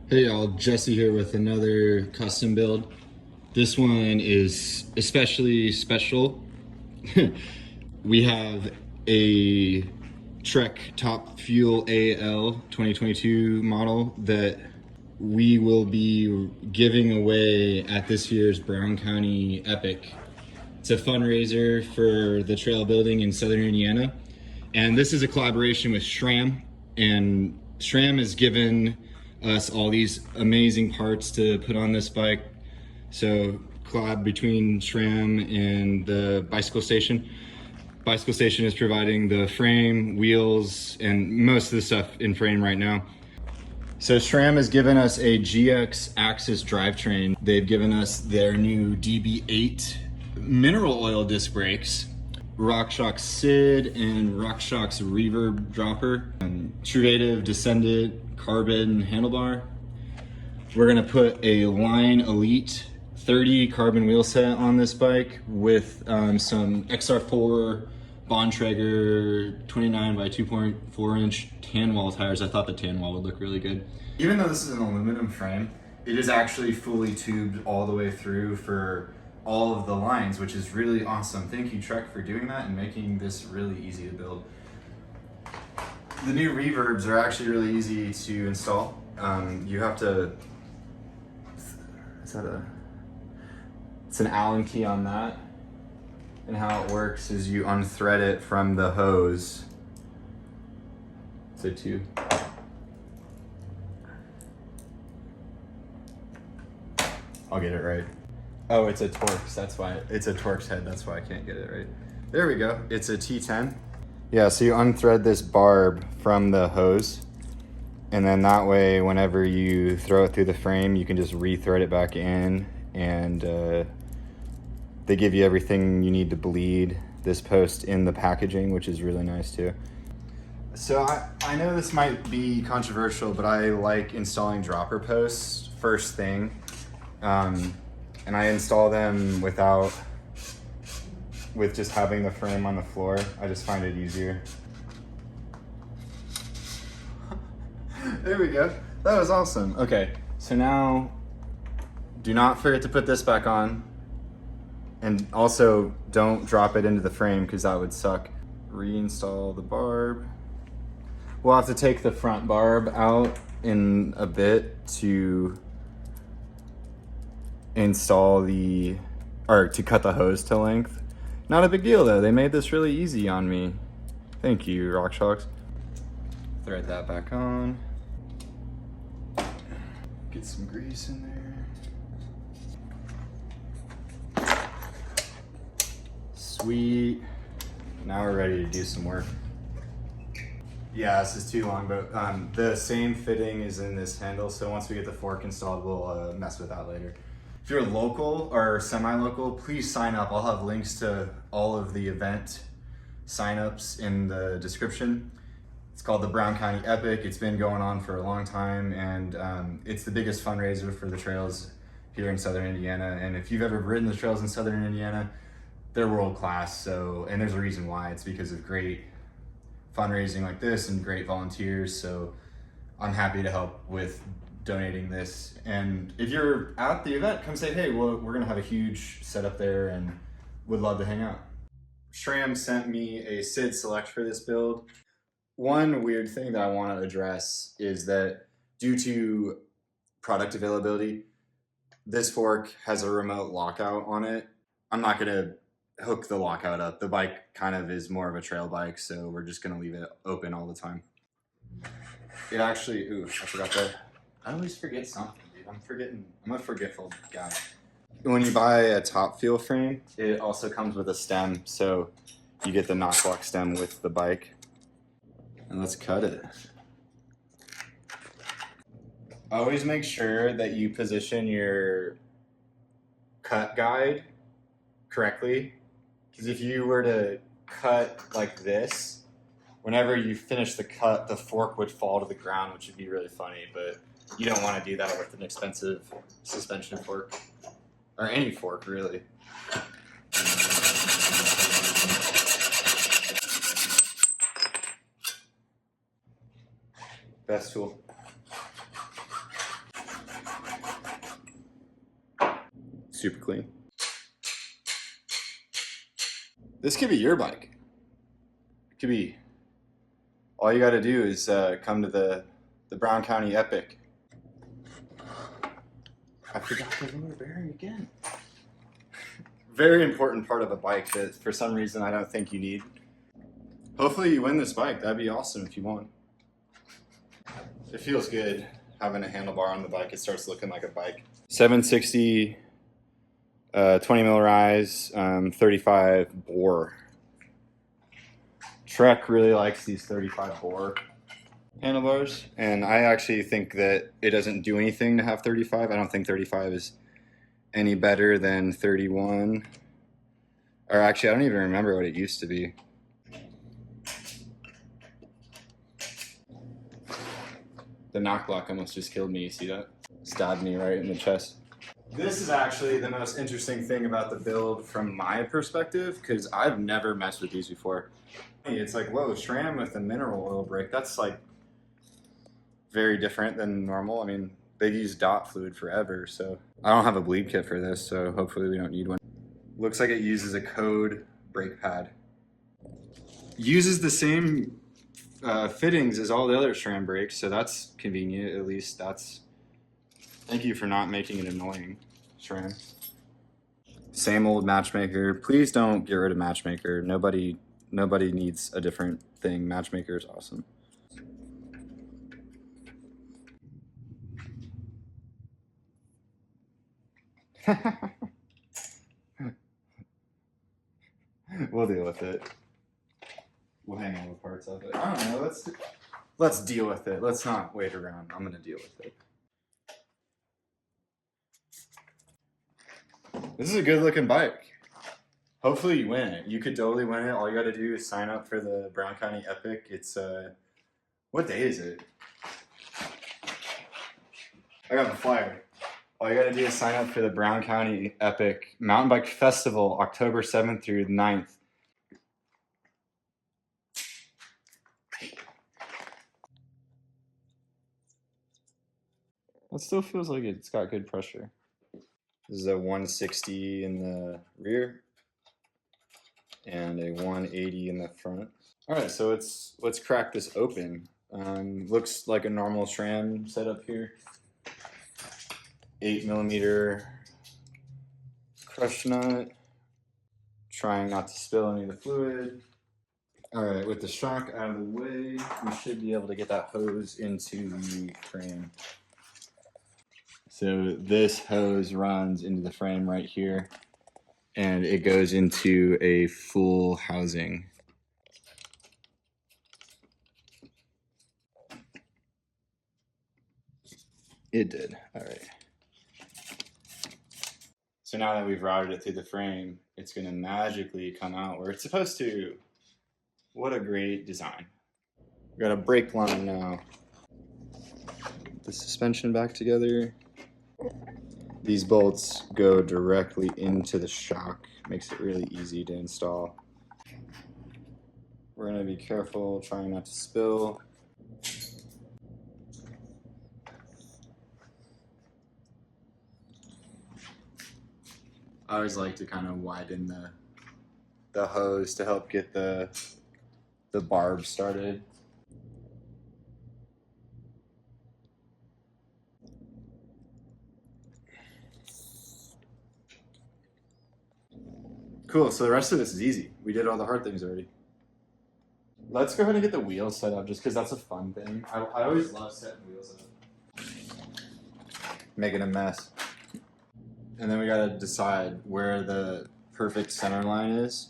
Hey y'all, Jesse here with another custom build. This one is especially special. We have a Trek Top Fuel AL 2022 model that we will be giving away at this year's Brown County Epic. It's a fundraiser for the trail building in Southern Indiana. And this is a collaboration with SRAM, and SRAM has given us all these amazing parts to put on this bike. So collab between SRAM and the bicycle station. Bicycle station is providing the frame, wheels, and most of the stuff in frame right now. So SRAM has given us a GX Axis drivetrain. They've given us their new DB8 mineral oil disc brakes, RockShox SID and RockShox reverb dropper, and Truvative Descendant carbon handlebar. We're gonna put a Line Elite 30 carbon wheel set on this bike with some XR4 Bontrager 29 by 2.4 inch tan wall tires. I thought the tan wall would look really good. Even though this is an aluminum frame, it is actually fully tubed all the way through for all of the lines, which is really awesome. Thank you, Trek, for doing that and making this really easy to build. The new reverbs are actually really easy to install. You have to, it's an Allen key on that. And how it works is you unthread it from the hose. It's a tube. I'll get it right. Oh, it's a Torx, that's why. It's a Torx head, that's why I can't get it right. There we go, it's a T10. Yeah, so you unthread this barb from the hose, and then that way, whenever you throw it through the frame, you can just re-thread it back in, and they give you everything you need to bleed this post in the packaging, which is really nice too. So I know this might be controversial, but I like installing dropper posts first thing. And I install them with just having the frame on the floor. I just find it easier. There we go. That was awesome. Okay, so now do not forget to put this back on. And also don't drop it into the frame because that would suck. Reinstall the barb. We'll have to take the front barb out in a bit to install to cut the hose to length. Not a big deal though, they made this really easy on me. Thank you, RockShox. Thread that back on. Get some grease in there. Sweet. Now we're ready to do some work. Yeah, this is too long, but the same fitting is in this handle, so once we get the fork installed, we'll mess with that later. If you're local or semi-local, please sign up. I'll have links to all of the event signups in the description. It's called the Brown County Epic. It's been going on for a long time, and it's the biggest fundraiser for the trails here in Southern Indiana. And if you've ever ridden the trails in Southern Indiana, they're world class. So, and there's a reason why. It's because of great fundraising like this and great volunteers. So I'm happy to help with donating this. And if you're at the event, come say, hey, well, we're gonna have a huge setup there and would love to hang out. SRAM sent me a SID select for this build. One weird thing that I want to address is that due to product availability, this fork has a remote lockout on it. I'm not gonna hook the lockout up. The bike kind of is more of a trail bike, so we're just gonna leave it open all the time. It actually, ooh, I forgot that. I always forget something, dude. I'm a forgetful guy. When you buy a top fuel frame, it also comes with a stem, so you get the knock-block stem with the bike. And let's cut it. Always make sure that you position your cut guide correctly, because if you were to cut like this, whenever you finish the cut, the fork would fall to the ground, which would be really funny, but you don't want to do that with an expensive suspension fork, or any fork really. Best tool. super clean. This could be your bike. It could be. All you got to do is come to the Brown County Epic. I forgot the lower bearing again. Very important part of a bike that for some reason I don't think you need. Hopefully you win this bike. That'd be awesome if you won. It feels good having a handlebar on the bike. It starts looking like a bike. 760, 20 mil rise, 35 bore. Trek really likes these 35 bore handlebars, and I actually think that it doesn't do anything to have 35. I don't think 35 is any better than 31. Or actually, I don't even remember what it used to be. The knock block almost just killed me, you see that? Stabbed me right in the chest. This is actually the most interesting thing about the build from my perspective, because I've never messed with these before. It's like, whoa, SRAM with a mineral oil brake, that's like very different than normal. I mean, they've used dot fluid forever, so I don't have a bleed kit for this, so hopefully we don't need one. Looks like it uses a code brake pad. Uses the same fittings as all the other SRAM brakes, so that's convenient. At least that's. Thank you for not making it annoying, SRAM. Same old Matchmaker. Please don't get rid of Matchmaker. Nobody needs a different thing. Matchmaker is awesome. We'll deal with it. We'll hang all the parts of it. I don't know. Let's deal with it. Let's not wait around. I'm gonna deal with it. This is a good looking bike. Hopefully you win it. You could totally win it. All you gotta do is sign up for the Brown County Epic. It's what day is it? I got the flyer. All you gotta do is sign up for the Brown County Epic Mountain Bike Festival, October 7th through 9th. It still feels like it's got good pressure. This is a 160 in the rear and a 180 in the front. All right, so let's crack this open. Looks like a normal SRAM setup here. 8mm crush nut. Trying not to spill any of the fluid. All right, with the shock out of the way, we should be able to get that hose into the frame. So this hose runs into the frame right here, and it goes into a full housing. It did. All right. So now that we've routed it through the frame, it's going to magically come out where it's supposed to. What a great design. We got a brake line now. The suspension back together. These bolts go directly into the shock. Makes it really easy to install. We're going to be careful, trying not to spill. I always like to kind of widen the hose to help get the barb started. Cool, so the rest of this is easy. We did all the hard things already. Let's go ahead and get the wheels set up just because that's a fun thing. I always love setting wheels up. Making a mess. And then we gotta decide where the perfect center line is.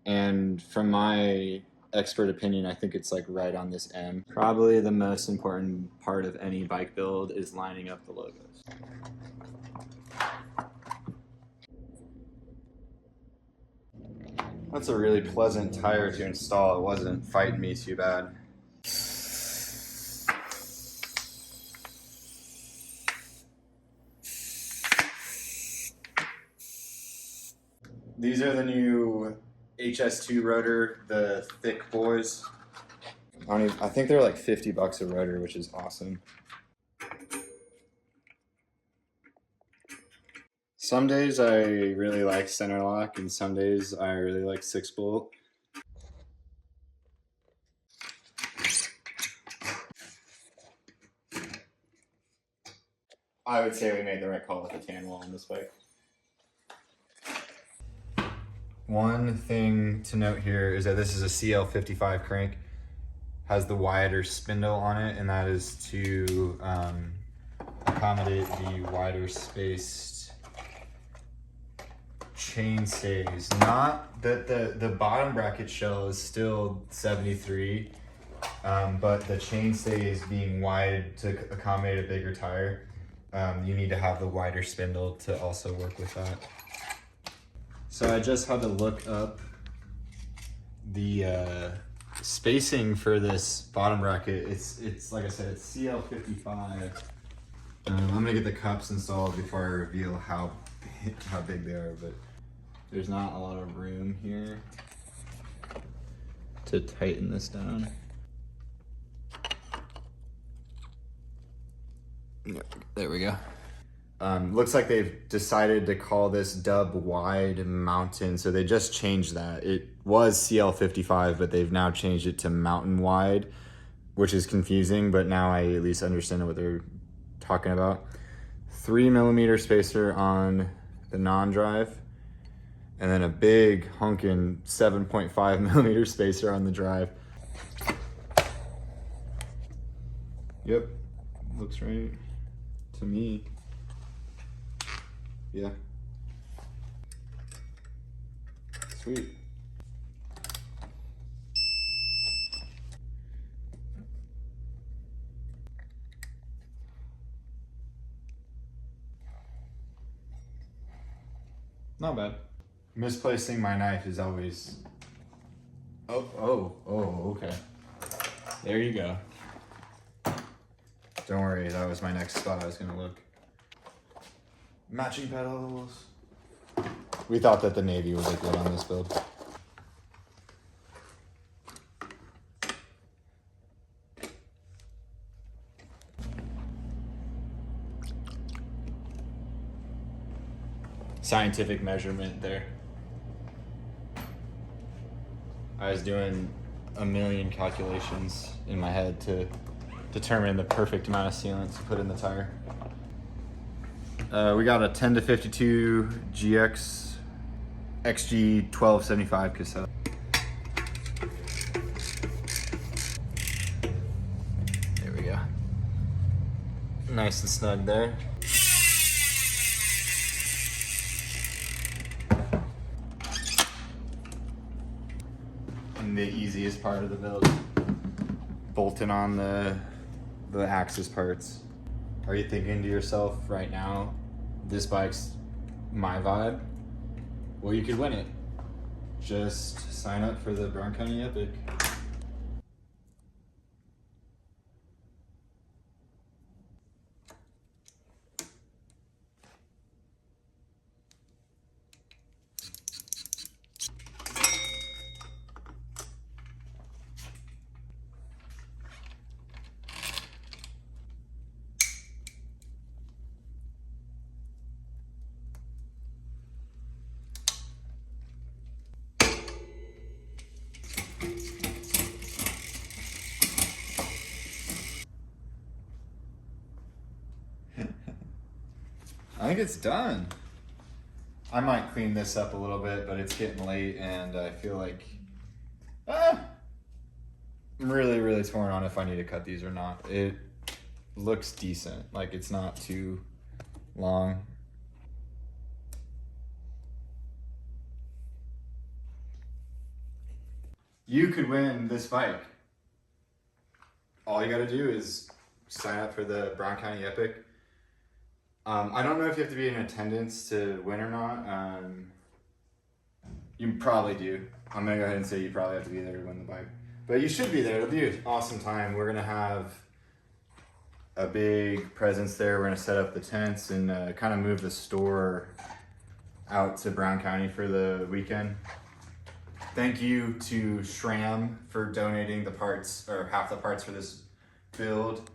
And from my expert opinion, I think it's like right on this M. Probably the most important part of any bike build is lining up the logos. That's a really pleasant tire to install. It wasn't fighting me too bad. These are the new HS2 rotor, the thick boys. I think they're like $50 a rotor, which is awesome. Some days I really like center lock, and some days I really like 6-bolt. I would say we made the right call with the tan wall on this bike. One thing to note here is that this is a CL55 crank. Has the wider spindle on it, and that is to accommodate the wider spaced chain stays. Not that the bottom bracket shell is still 73, but the chain stays being wide to accommodate a bigger tire. You need to have the wider spindle to also work with that. So I just had to look up the spacing for this bottom bracket. It's like I said, it's CL55. I'm gonna get the cups installed before I reveal how big they are, but there's not a lot of room here to tighten this down. There we go. Looks like they've decided to call this dub wide mountain, so they just changed that. It was CL55, but they've now changed it to mountain wide, which is confusing, but now I at least understand what they're talking about. 3mm spacer on the non-drive, and then a big honkin' 7.5mm spacer on the drive. Yep, looks right to me. Yeah. Sweet. Not bad. Misplacing my knife is always... Oh, okay. There you go. Don't worry, that was my next spot I was gonna look. Matching pedals. We thought that the navy would look good on this build. Scientific measurement there. I was doing a million calculations in my head to determine the perfect amount of sealant to put in the tire. We got a 10 to 52 GX XG 1275 cassette. There we go. Nice and snug there. And the easiest part of the build, bolting on the axis parts. Are you thinking to yourself right now, this bike's my vibe? Well, you could win it. Just sign up for the Brown County Epic. I think it's done. I might clean this up a little bit, but it's getting late and I feel like I'm really torn on if I need to cut these or not. It looks decent, like it's not too long. You could win this bike. All you gotta do is sign up for the Brown County Epic. I don't know if you have to be in attendance to win or not. You probably do. I'm gonna go ahead and say you probably have to be there to win the bike. But you should be there. It'll be an awesome time. We're gonna have a big presence there. We're gonna set up the tents and kind of move the store out to Brown County for the weekend. Thank you to SRAM for donating the parts, or half the parts for this build.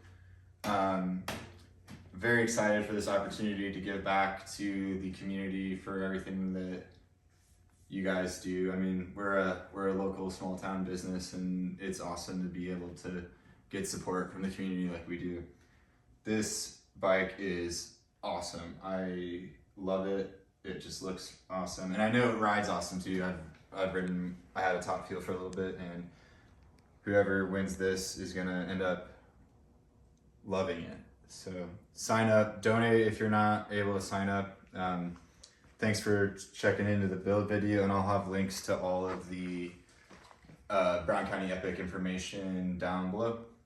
very excited for this opportunity to give back to the community for everything that you guys do. I mean, we're a local small town business, and it's awesome to be able to get support from the community like we do. This bike is awesome. I love it. It just looks awesome, and I know it rides awesome too. I had a top feel for a little bit, and whoever wins this is gonna end up loving it. So sign up, donate if you're not able to sign up. Thanks for checking into the build video, and I'll have links to all of the Brown County Epic information down below.